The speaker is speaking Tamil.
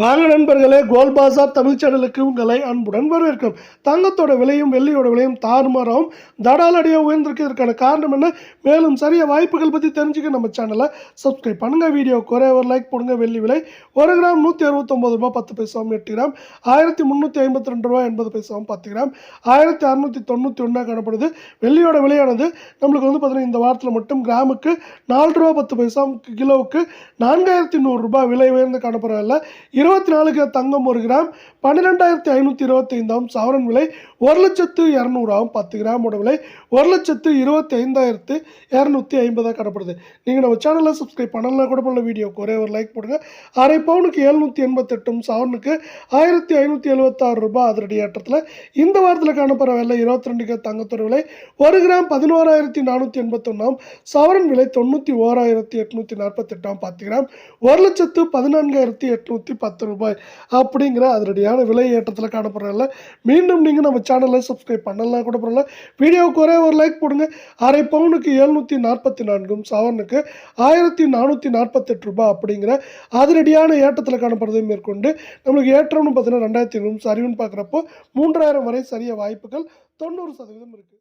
வாங்க நண்பர்களே, கோல்ட் பாசார் தமிழ் சேனலுக்கு உங்களை அன்புடன் வரவேற்கிறோம். தங்கத்தோட விலையும் வெள்ளியோட விலையும் தாறுமாறாகவும் தடாலடியாக உயர்ந்திருக்கு. இதற்கான காரணம் என்ன? மேலும் சரிய வாய்ப்புகள் பற்றி தெரிஞ்சுக்க நம்ம சேனலை சப்ஸ்கிரைப் பண்ணுங்கள். வீடியோ குறைய ஒரு லைக் போடுங்க. வெள்ளி விலை 1 கிராம் 169 ரூபா 10 பைசாவும், 8 கிராம் 1352 ரூபா 80 பைசாவும், 10 கிராம் 1691 காணப்படுது. வெள்ளியோட விலையானது நம்மளுக்கு பார்த்தீங்கன்னா இந்த வாரத்தில் மட்டும் கிராமுக்கு 4 ரூபா 10 பைசா, கிலோவுக்கு 4100 ரூபாய் விலை உயர்ந்து காணப்படவில்லை. 24 கிராம் தங்கம் 1 கிராம் 12,525 சவரன் விலை 1,200,000 10 கிராமோட விலை 1,25,250 காணப்படுது. நீங்கள் நம்ம சேனலை சப்ஸ்கிரைப் பண்ணலாம் கூட பண்ணல. வீடியோக்கு ஒரே ஒரு லைக் போடுங்க. அரை பவுனுக்கு 788 சவரனுக்கு 1,576 ரூபாய் அதிரடி ஏற்றத்தில் இந்த வாரத்தில் காணப்படுற விலை. 22 கிராம் தங்கத்தோட விலை 1 கிராம் 11,481 சவரன் விலை 91,848 10 கிராம் 1,14,810 ரூபாய் அப்படிங்கிற அதிரடியான விலை ஏற்றத்தில் காணப்படுறதில்ல. மீண்டும் நீங்கள் நம்ம சேனலை சப்ஸ்கிரைப் பண்ணலாம் கூட பண்ணல. வீடியோவுக்கு ஒரே ஒரு லைக் போடுங்க. அரை பவுனுக்கு 744 சவரனுக்கு 1,448 ரூபாய் அப்படிங்கிற அதிரடியான ஏற்றத்தில் காணப்படுறதை மேற்கொண்டு நம்மளுக்கு ஏற்றம்னு பார்த்தீங்கன்னா 2,500 சரிவுன்னு பார்க்குறப்போ 3,000 வரை சரிய வாய்ப்புகள் 90% இருக்குது.